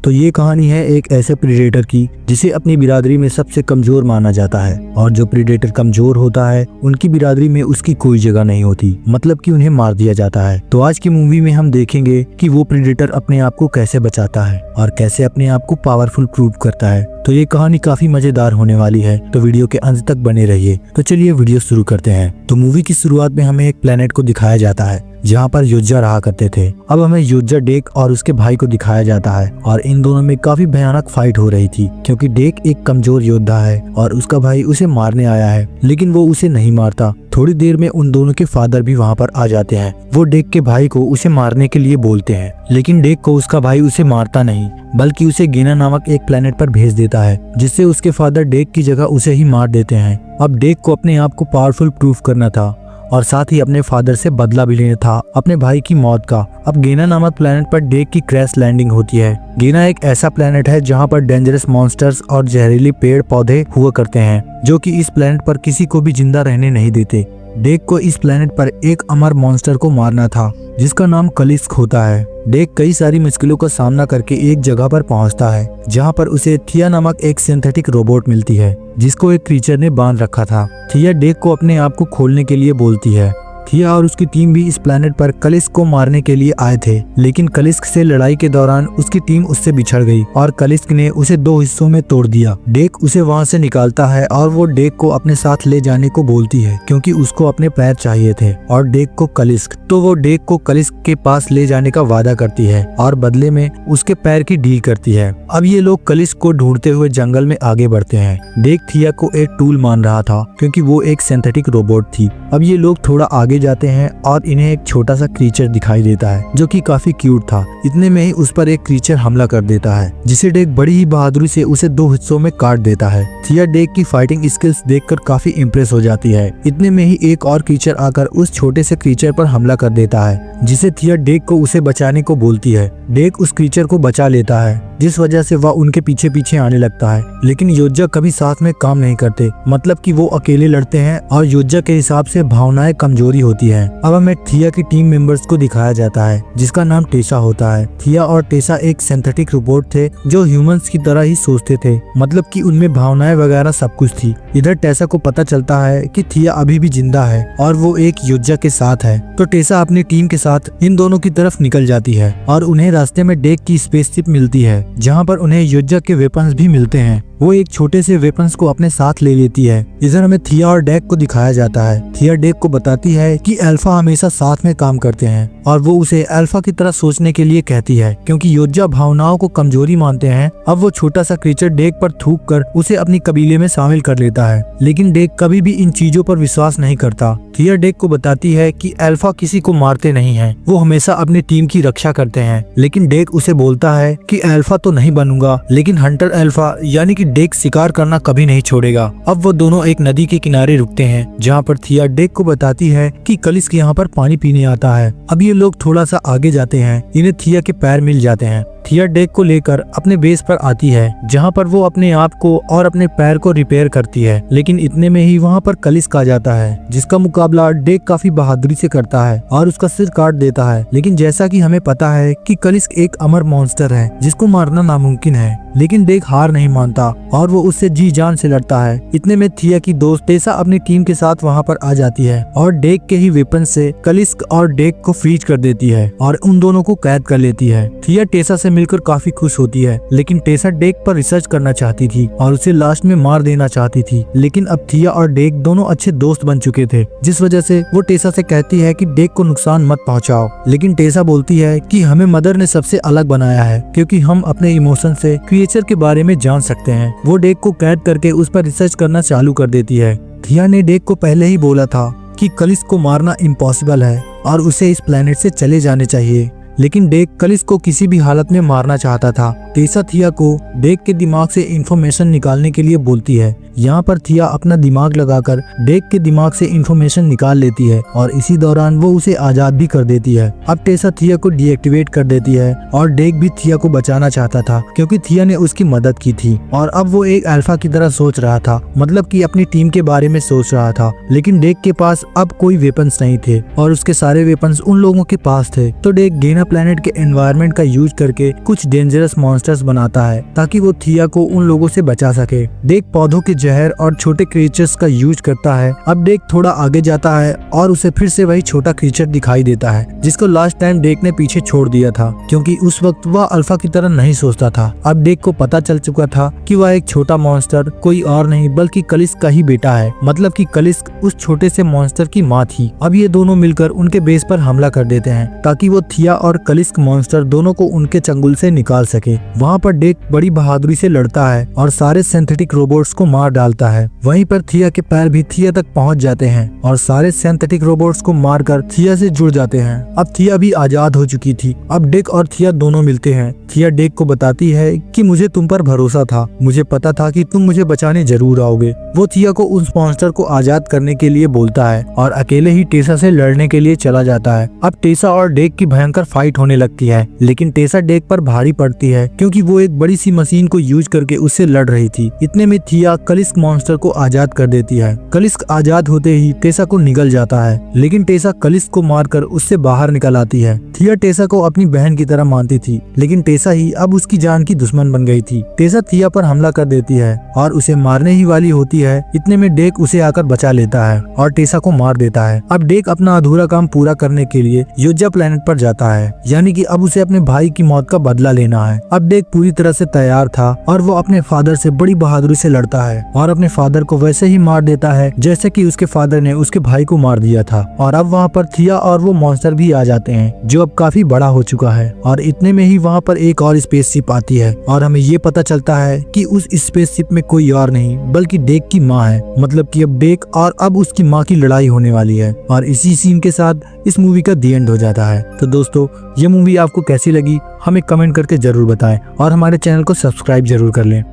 तो ये कहानी है एक ऐसे प्रीडेटर की जिसे अपनी बिरादरी में सबसे कमजोर माना जाता है, और जो प्रीडेटर कमजोर होता है उनकी बिरादरी में उसकी कोई जगह नहीं होती, मतलब कि उन्हें मार दिया जाता है। तो आज की मूवी में हम देखेंगे कि वो प्रीडेटर अपने आप को कैसे बचाता है और कैसे अपने आप को पावरफुल प्रूव करता है। तो ये कहानी काफी मजेदार होने वाली है, तो वीडियो के अंत तक बने रहिए। तो चलिए वीडियो शुरू करते हैं। तो मूवी की शुरुआत में हमें एक प्लेनेट को दिखाया जाता है जहाँ पर योद्धा रहा करते थे। अब हमें योद्धा डेक और उसके भाई को दिखाया जाता है, और इन दोनों में काफी भयानक फाइट हो रही थी, क्योंकि डेक एक कमजोर योद्धा है और उसका भाई उसे मारने आया है, लेकिन वो उसे नहीं मारता। थोड़ी देर में उन दोनों के फादर भी वहाँ पर आ जाते हैं। वो डेक के भाई को उसे मारने के लिए बोलते हैं, लेकिन डेक को उसका भाई उसे मारता नहीं, बल्कि उसे गेना नामक एक प्लेनेट पर भेज देता है, जिससे उसके फादर डेक की जगह उसे ही मार देते हैं। अब डेक को अपने आप को पावरफुल प्रूफ करना था और साथ ही अपने फादर से बदला भी लेना था अपने भाई की मौत का। अब गेना नामक प्लेनेट पर डेक की क्रैश लैंडिंग होती है। गेना एक ऐसा प्लेनेट है जहां पर डेंजरस मॉन्स्टर्स और जहरीले पेड़ पौधे हुआ करते हैं, जो कि इस प्लेनेट पर किसी को भी जिंदा रहने नहीं देते। डेक को इस प्लेनेट पर एक अमर मॉन्स्टर को मारना था, जिसका नाम कलिस्क होता है। डेक कई सारी मुश्किलों का सामना करके एक जगह पर पहुंचता है, जहां पर उसे थिया नामक एक सिंथेटिक रोबोट मिलती है, जिसको एक क्रीचर ने बांध रखा था। थिया डेक को अपने आप को खोलने के लिए बोलती है। थिया और उसकी टीम भी इस प्लेनेट पर कलिस्क को मारने के लिए आए थे, लेकिन कलिस्क से लड़ाई के दौरान उसकी टीम उससे बिछड़ गई और कलिस्क ने उसे 2 हिस्सों में तोड़ दिया। डेक उसे वहां से निकालता है और वो डेक को अपने साथ ले जाने को बोलती है, क्योंकि उसको अपने पैर चाहिए थे और डेक को कलिस्क। तो वो डेक को कलिस्क के पास ले जाने का वादा करती है और बदले में उसके पैर की डील करती है। अब ये लोग कलिस्क को ढूंढते हुए जंगल में आगे बढ़ते हैं। डेक थिया को एक टूल मान रहा था, क्योंकि वो एक सिंथेटिक रोबोट थी। अब ये लोग थोड़ा आगे जाते हैं और इन्हें एक छोटा सा क्रीचर दिखाई देता है, जो कि काफी क्यूट था। इतने में ही उस पर एक क्रीचर हमला कर देता है, जिसे डेक बड़ी ही बहादुरी से उसे 2 हिस्सों में काट देता है। थिया डेक की फाइटिंग स्किल्स देखकर काफी इम्प्रेस हो जाती है। इतने में ही एक और क्रीचर आकर उस छोटे से क्रीचर पर हमला कर देता है, जिसे थिया डेक को उसे बचाने को बोलती है। डेक उस क्रीचर को बचा लेता है, जिस वजह से वह उनके पीछे पीछे आने लगता है। लेकिन योद्धा कभी साथ में काम नहीं करते, मतलब कि वो अकेले लड़ते हैं और योद्धा के हिसाब से भावनाएं कमजोरी होती है। अब हमें थिया की टीम मेंबर्स को दिखाया जाता है, जिसका नाम टेसा होता है। थिया और टेसा एक सिंथेटिक रोबोट थे जो ह्यूमंस की तरह ही सोचते थे, मतलब कि उनमें भावनाएं वगैरह सब कुछ थी। इधर टेसा को पता चलता है कि थिया अभी भी जिंदा है और वो एक योद्धा के साथ है, तो टेसा अपनी टीम के साथ इन दोनों की तरफ निकल जाती है और उन्हें रास्ते में डेक की स्पेसशिप मिलती है, जहाँ पर उन्हें योद्धा के वेपन्स भी मिलते हैं। वो एक छोटे से वेपन्स को अपने साथ ले लेती है। इधर हमें थिया और डेक को दिखाया जाता है। थिया डेक को बताती है कि अल्फा हमेशा साथ में काम करते हैं, और वो उसे अल्फा की तरह सोचने के लिए कहती है, क्योंकि योद्धा भावनाओं को कमजोरी मानते हैं। अब वो छोटा सा क्रीचर डेक पर थूक कर उसे अपनी कबीले में शामिल कर लेता है, लेकिन डेक कभी भी इन चीजों पर विश्वास नहीं करता। थिया डेक को बताती है कि अल्फा किसी को मारते नहीं है, वो हमेशा अपनी टीम की रक्षा करते हैं। लेकिन डेक उसे बोलता है कि अल्फा तो नहीं बनूंगा, लेकिन हंटर अल्फा यानी कि डेक शिकार करना कभी नहीं छोड़ेगा। अब वो दोनों एक नदी के किनारे रुकते हैं, जहाँ पर थिया डेक को बताती है कि कलिस्क यहाँ पर पानी पीने आता है। अब ये लोग थोड़ा सा आगे जाते हैं, इन्हें थिया के पैर मिल जाते हैं। थिया डेक को लेकर अपने बेस पर आती है, जहाँ पर वो अपने आप को और अपने पैर को रिपेयर करती है। लेकिन इतने में ही वहाँ पर कलिस्क आ जाता है, जिसका मुकाबला डेक काफी बहादुरी से करता है और उसका सिर काट देता है। लेकिन जैसा कि हमें पता है कि कलिस्क एक अमर मॉन्स्टर है, जिसको मारना नामुमकिन है, लेकिन डेक हार नहीं मानता और वो उससे जी जान से लड़ता है। इतने में थिया की दोस्त टेसा अपनी टीम के साथ वहाँ पर आ जाती है और डेक के ही वेपन से कलिस्क और डेक को फ्रीज कर देती है और उन दोनों को कैद कर लेती है। थिया टेसा से मिलकर काफी खुश होती है, लेकिन टेसा डेक पर रिसर्च करना चाहती थी और उसे लास्ट में मार देना चाहती थी। लेकिन अब थिया और डेक दोनों अच्छे दोस्त बन चुके थे, जिस वजह से वो टेसा से कहती है कि डेक को नुकसान मत पहुंचाओ। लेकिन टेसा बोलती है कि हमें मदर ने सबसे अलग बनाया है, क्योंकि हम अपने इमोशन से क्रिएचर के बारे में जान सकते हैं। वो डेक को कैद करके उस पर रिसर्च करना चालू कर देती है। थिया ने डेक को पहले ही बोला था कि कलिस्क को मारना इम्पॉसिबल है और उसे इस प्लेनेट से चले जाने चाहिए, लेकिन डेक कलिस्क को किसी भी हालत में मारना चाहता था। टेसा थिया को डेक के दिमाग से इंफॉर्मेशन निकालने के लिए बोलती है। यहाँ पर थिया अपना दिमाग लगाकर डेक के दिमाग से इंफॉर्मेशन निकाल लेती है और इसी दौरान वो उसे आजाद भी कर देती है। अब टेसा थिया को डीएक्टिवेट कर देती है और डेक भी थिया को बचाना चाहता था, क्योंकि थिया ने उसकी मदद की थी और अब वो एक अल्फा की तरह सोच रहा था, मतलब कि अपनी टीम के बारे में सोच रहा था। लेकिन डेक के पास अब कोई वेपन्स नहीं थे और उसके सारे वेपन्स उन लोगों के पास थे। तो डेक गेना प्लेनेट के एनवायरनमेंट का यूज करके कुछ डेंजरस मॉन्स्टर्स बनाता है ताकि वो थिया को उन लोगों से बचा सके। डेक पौधों के जहर और छोटे क्रिएचर्स का यूज करता है। अब डेक थोड़ा आगे जाता है और उसे फिर से वही छोटा क्रिएचर दिखाई देता है जिसको लास्ट टाइम डेक ने पीछे छोड़ दिया था, क्योंकि उस वक्त वह अल्फा की तरह नहीं सोचता था। अब डेक को पता चल चुका था कि वह एक छोटा मॉन्स्टर कोई और नहीं बल्कि कलिस्क का ही बेटा है, मतलब कि कलिस्क उस छोटे से मॉन्स्टर की माँ थी। अब ये दोनों मिलकर उनके बेस पर हमला कर देते हैं ताकि वो थिया और कलिस्क मॉन्स्टर दोनों को उनके चंगुल से निकाल सके। वहाँ पर डेक बड़ी बहादुरी से लड़ता है और सारे सिंथेटिक रोबोट्स को मार डालता है। वहीं पर थिया के पैर भी थिया तक पहुँच जाते हैं और सारे सिंथेटिक रोबोट्स को मारकर थिया से जुड़ जाते हैं। अब थिया भी आजाद हो चुकी थी। अब डेक और थिया दोनों मिलते हैं। थिया डेक को बताती है कि मुझे तुम पर भरोसा था, मुझे पता था कि तुम मुझे बचाने जरूर आओगे। वो थिया को उस मॉन्स्टर को आजाद करने के लिए बोलता है और अकेले ही टेसा से लड़ने के लिए चला जाता है। अब टेसा और डेक की भयंकर फाइट होने लगती है, लेकिन टेसा डेक पर भारी पड़ती है क्योंकि वो एक बड़ी सी मशीन को यूज करके उससे लड़ रही थी। इतने में थिया कलिस्क मॉन्स्टर को आजाद कर देती है। कलिस्क आजाद होते ही टेसा को निगल जाता है, लेकिन टेसा कलिस्क को मारकर उससे बाहर निकल आती है। थिया टेसा को अपनी बहन की तरह मानती थी, लेकिन टेसा ही अब उसकी जान की दुश्मन बन गई थी। टेसा थिया पर हमला कर देती है और उसे मारने ही वाली होती है। इतने में डेक उसे आकर बचा लेता है और टेसा को मार देता है। अब डेक अपना अधूरा काम पूरा करने के लिए योजा प्लेनेट पर जाता है, यानी कि अब उसे अपने भाई की मौत का बदला लेना है। अब डेक पूरी तरह से तैयार था और वो अपने फादर से बड़ी बहादुरी से लड़ता है और अपने फादर को वैसे ही मार देता है जैसे कि उसके फादर ने उसके भाई को मार दिया था। और अब वहाँ पर थिया और वो मॉन्स्टर भी आ जाते हैं जो अब काफी बड़ा हो चुका है। और इतने में ही वहाँ पर एक और स्पेसशिप आती है और हमें ये पता चलता है कि उस स्पेसशिप में कोई और नहीं बल्कि डेक की माँ है, मतलब कि अब डेक और अब उसकी माँ की लड़ाई होने वाली है। और इसी सीन के साथ इस मूवी का दी एंड हो जाता है। तो दोस्तों, ये मूवी आपको कैसी लगी हमें कमेंट करके जरूर बताएं और हमारे चैनल को सब्सक्राइब जरूर कर लें।